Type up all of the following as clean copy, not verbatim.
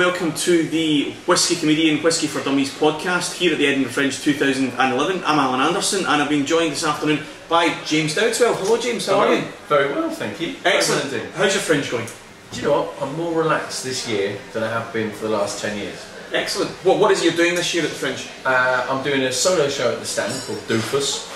welcome to the Whisky Comedian, Whisky for Dummies podcast here at the Edinburgh Fringe 2011. I'm Alan Anderson and I've been joined this afternoon by James Dowdeswell. Hello James, how are you? Very well, thank you. Excellent. How's your Fringe going? Do you know what? I'm more relaxed this year than I have been for the last 10 years. Excellent. What is it you're doing this year at the Fringe? I'm doing a solo show at the stand called Doofus,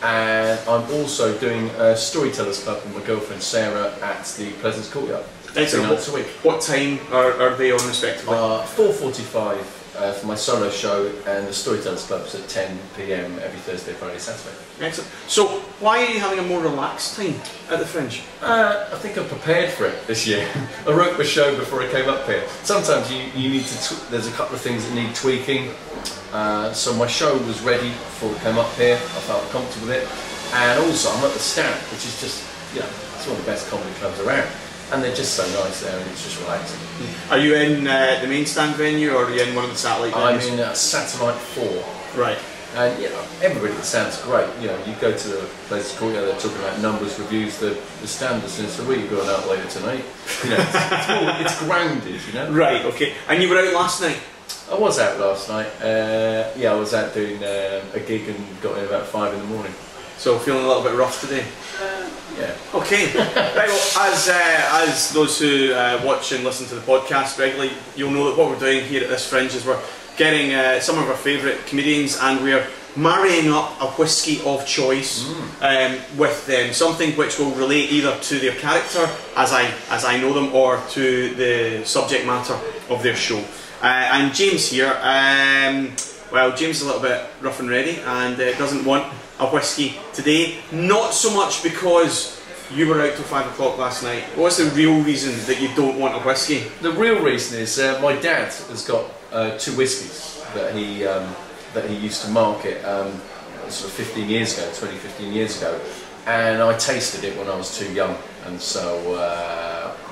and I'm also doing a storytellers club with my girlfriend Sarah at the Pleasance Courtyard. Excellent. 3 nights a week. What time are they on respectively? 4:45 for my solo show, and the storytellers club's at 10 PM every Thursday, Friday, Saturday. Excellent. So why are you having a more relaxed time at the Fringe? I think I'm prepared for it this year. I wrote my show before I came up here. Sometimes you need to, there's a couple of things that need tweaking. So my show was ready before I came up here. I felt comfortable with it. And also I'm at the stand, which is just, you know, it's one of the best comedy clubs around. And they're just so nice there, and it's just relaxing. Are you in the main stand venue, or are you in one of the satellite venues? I'm in Satellite 4. Right. And you know, everybody at the stand's great. You know, you go to the Pleasance Courtyard, they're talking about numbers, reviews, the standards, and so where are you going out later tonight? You know, it's grounded, you know. Right. Okay. And you were out last night. I was out last night. Yeah, I was out doing a gig and got in about 5 in the morning. So feeling a little bit rough today. Yeah. Okay. Right, well, as those who watch and listen to the podcast regularly, you'll know that what we're doing here at this Fringe is we're getting some of our favourite comedians and we're marrying up a whisky of choice with them, something which will relate either to their character as I know them, or to the subject matter of their show. And James here, well, James is a little bit rough and ready and doesn't want a whisky today, not so much because you were out till 5 o'clock last night. What's the real reason that you don't want a whisky? The real reason is my dad has got 2 whiskies that he used to market sort of 15 years ago, 15 years ago, and I tasted it when I was too young, and so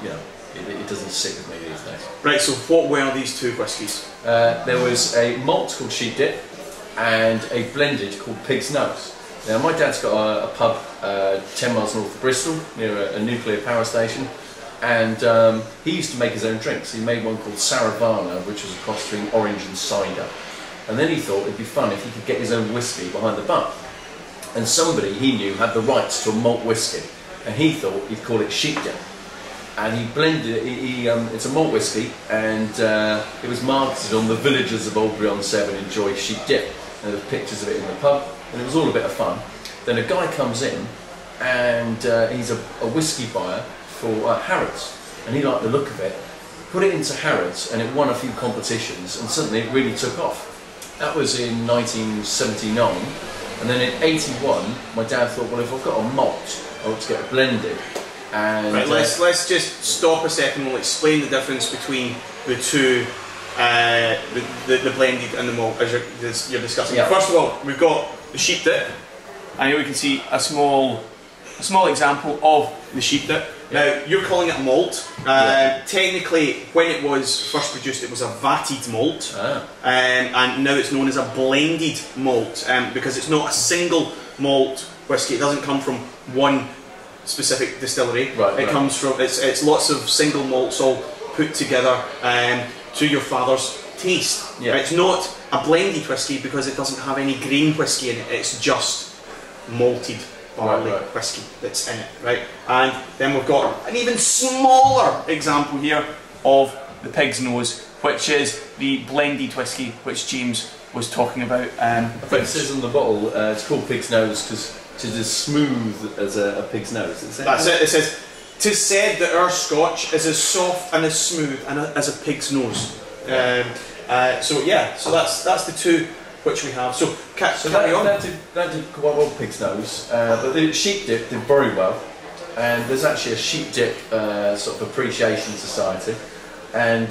you know, it doesn't sit with me these days. Right, so what were these 2 whiskies? There was a malt called Sheep Dip and a blended called Pig's Nose. Now my dad's got a pub 10 miles north of Bristol, near a nuclear power station, and he used to make his own drinks. He made one called Saravana, which was a cross between orange and cider. And then he thought it'd be fun if he could get his own whiskey behind the bar. And somebody he knew had the rights to a malt whiskey, and he thought he'd call it Sheep Dip. And he blended it, it's a malt whiskey, and it was marketed on the villagers of Albury-on-Severn enjoy Sheep Dip. And there were pictures of it in the pub, and it was all a bit of fun. Then a guy comes in, and he's a whiskey buyer for Harrods, and he liked the look of it, put it into Harrods, and it won a few competitions, and suddenly it really took off. That was in 1979, and then in 81, my dad thought, well, if I've got a malt, I ought to get it blended. And right, let's just stop a second. We'll explain the difference between the two, the blended and the malt as you're discussing. Yeah. First of all, we've got the Sheep Dip, and here we can see a small example of the Sheep Dip. Yeah. Now you're calling it malt. Technically, when it was first produced, it was a vatted malt, and now it's known as a blended malt because it's not a single malt whisky. It doesn't come from one specific distillery. It comes from it's lots of single malts all put together to your father's taste. Yeah. It's not a blended whisky because it doesn't have any grain whisky in it. It's just malted barley whisky that's in it, right? And then we've got an even smaller example here of the Pig's Nose, which is the blended whisky which James was talking about. I think it says on the bottle it's called Pig's Nose because it's as smooth as a pig's nose. That's it. It says, "'Tis said that our Scotch is as soft and as smooth as a pig's nose." So yeah, so that's the 2 which we have. So carry on. That did quite well, Pig's Nose, but the Sheep Dip did very well. And there's actually a Sheep Dip sort of appreciation society. And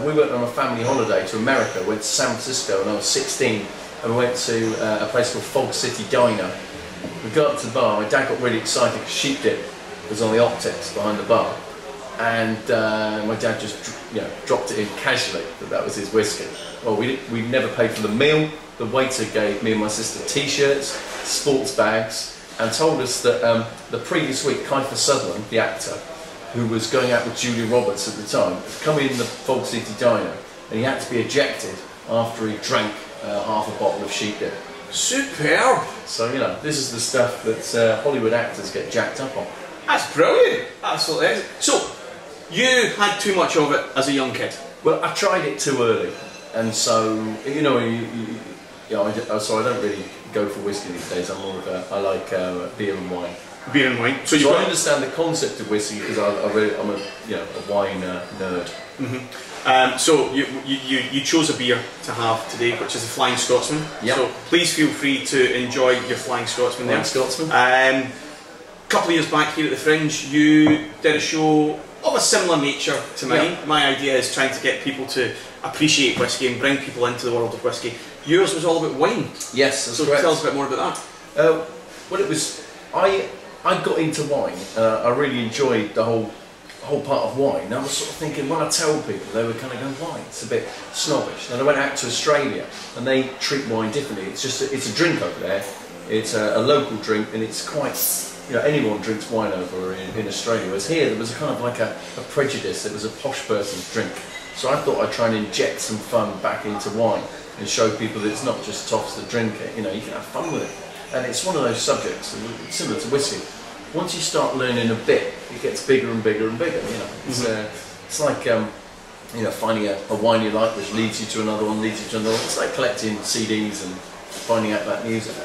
we went on a family holiday to America. Went to San Francisco when I was 16, and we went to a place called Fog City Diner. We got up to the bar. My dad got really excited because Sheep Dip was on the optics behind the bar, and my dad just dropped it in casually that was his whiskey. Well, we never paid for the meal. The waiter gave me and my sister T-shirts, sports bags, and told us that the previous week Kiefer Sutherland, the actor, who was going out with Julia Roberts at the time, come in the Fog City Diner, and he had to be ejected after he drank half a bottle of sheep dip. Superb! So, you know, this is the stuff that Hollywood actors get jacked up on. That's brilliant! Absolutely excellent. So, you had too much of it as a young kid? Well, I tried it too early, and so, you know, so I don't really go for whiskey these days. I'm more of a, I like beer and wine. Beer and wine. So I understand the concept of whiskey because I'm a wine nerd. Mm-hmm. So you chose a beer to have today, which is the Flying Scotsman. Yep. So please feel free to enjoy your Flying Scotsman there. Scotsman. A couple of years back here at the Fringe, you did a show of a similar nature to mine. Yep. My idea is trying to get people to appreciate whiskey and bring people into the world of whiskey. Yours was all about wine. Yes, that's so correct. Tell us a bit more about that. Well, it was I got into wine. I really enjoyed the whole part of wine. I was sort of thinking, when I tell people, they were kind of going, wine, it's a bit snobbish. And I went out to Australia, and they treat wine differently. It's a drink over there. It's a local drink, and it's quite, you know, anyone drinks wine over in Australia. Whereas here, there was a kind of like a prejudice. It was a posh person's drink. So I thought I'd try and inject some fun back into wine and show people that it's not just toffs that drink it. You know, you can have fun with it. And it's one of those subjects, similar to whiskey. Once you start learning a bit, it gets bigger and bigger and bigger. You know, it's like you know, finding a wine you like, which leads you to another one, leads you to another one. It's like collecting CDs and finding out that music.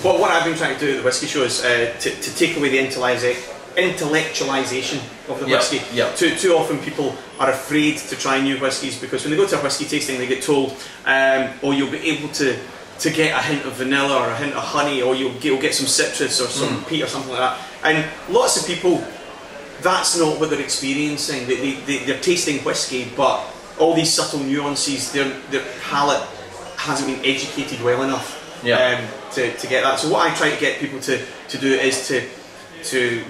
Well, what I've been trying to do at the Whiskey Show is to take away the intellectualisation of the whiskey. Yeah. Too often people are afraid to try new whiskies because when they go to a whiskey tasting, they get told, "Oh, you'll be able to get a hint of vanilla or a hint of honey, or you'll get some citrus or some peat or something like that." And lots of people, that's not what they're experiencing. They're tasting whiskey, but all these subtle nuances, their palate hasn't been educated well enough to get that. So what I try to get people to do is to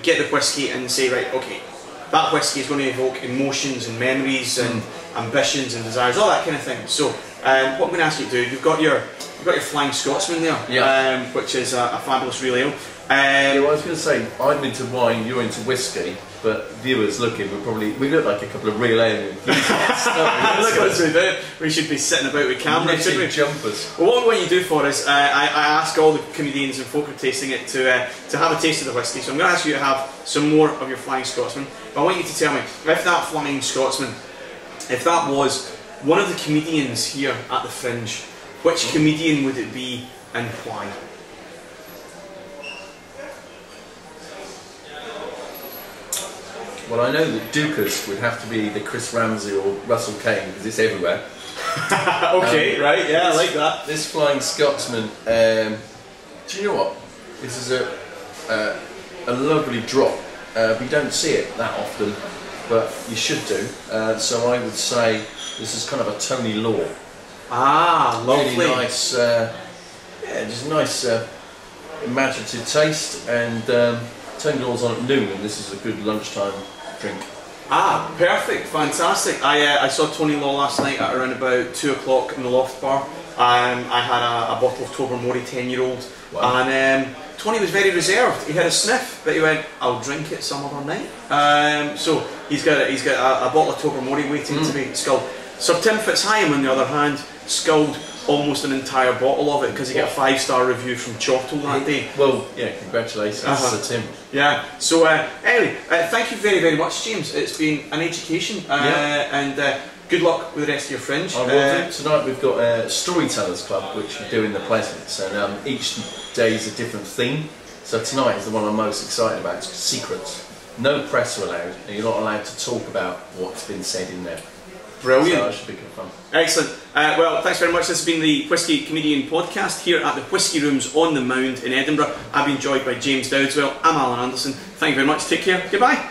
get the whiskey and say, right, okay, that whiskey is going to evoke emotions and memories and ambitions and desires, all that kind of thing. So what I'm going to ask you to do, you've got your Flying Scotsman there, which is a fabulous real ale. Well, I was going to say, I'm into wine, you're into whiskey, but viewers looking, we look like a couple of real ale enthusiasts. Look at us, we do. We should be sitting about with cameras, shouldn't we? Jumpers. Well, what we want you to do for us, I ask all the comedians and folk who are tasting it to have a taste of the whiskey. So I'm going to ask you to have some more of your Flying Scotsman. But I want you to tell me, if that Flying Scotsman, if that was one of the comedians here at the Fringe, which comedian would it be and why? Well, I know that Dukas would have to be the Chris Ramsey or Russell Kane because it's everywhere. Okay, right, yeah, I like that. This Flying Scotsman, do you know what? This is a lovely drop. We don't see it that often, but you should do. So I would say this is kind of a Tony Law. Ah, lovely. Really nice, just nice imaginative taste, and Tony Law's on at noon, and this is a good lunchtime drink. Ah, perfect, fantastic. I saw Tony Law last night at around about 2 o'clock in the Loft Bar. I had a bottle of Tobermory 10-year-old, wow. And Tony was very reserved. He had a sniff, but he went, "I'll drink it some other night." So he's got a bottle of Tobermory waiting to be sculled. Sir Tim Fitzhyam, on the other hand, sculled almost an entire bottle of it because he got a 5-star review from Chortle that day. Well, yeah, congratulations, Sir Tim. Yeah, so anyway, thank you very, very much, James. It's been an education, and good luck with the rest of your Fringe. I will do. Tonight we've got a Storytellers Club, which we do in the Pleasance, and each day is a different theme. So tonight is the one I'm most excited about. It's secrets. No press are allowed, and you're not allowed to talk about what's been said in there. Brilliant. So that should be good fun. Excellent. Well, thanks very much. This has been the Whisky Comedian podcast here at the Whiskey Rooms on the Mound in Edinburgh. I've been joined by James Dowdeswell. I'm Alan Anderson. Thank you very much. Take care. Goodbye.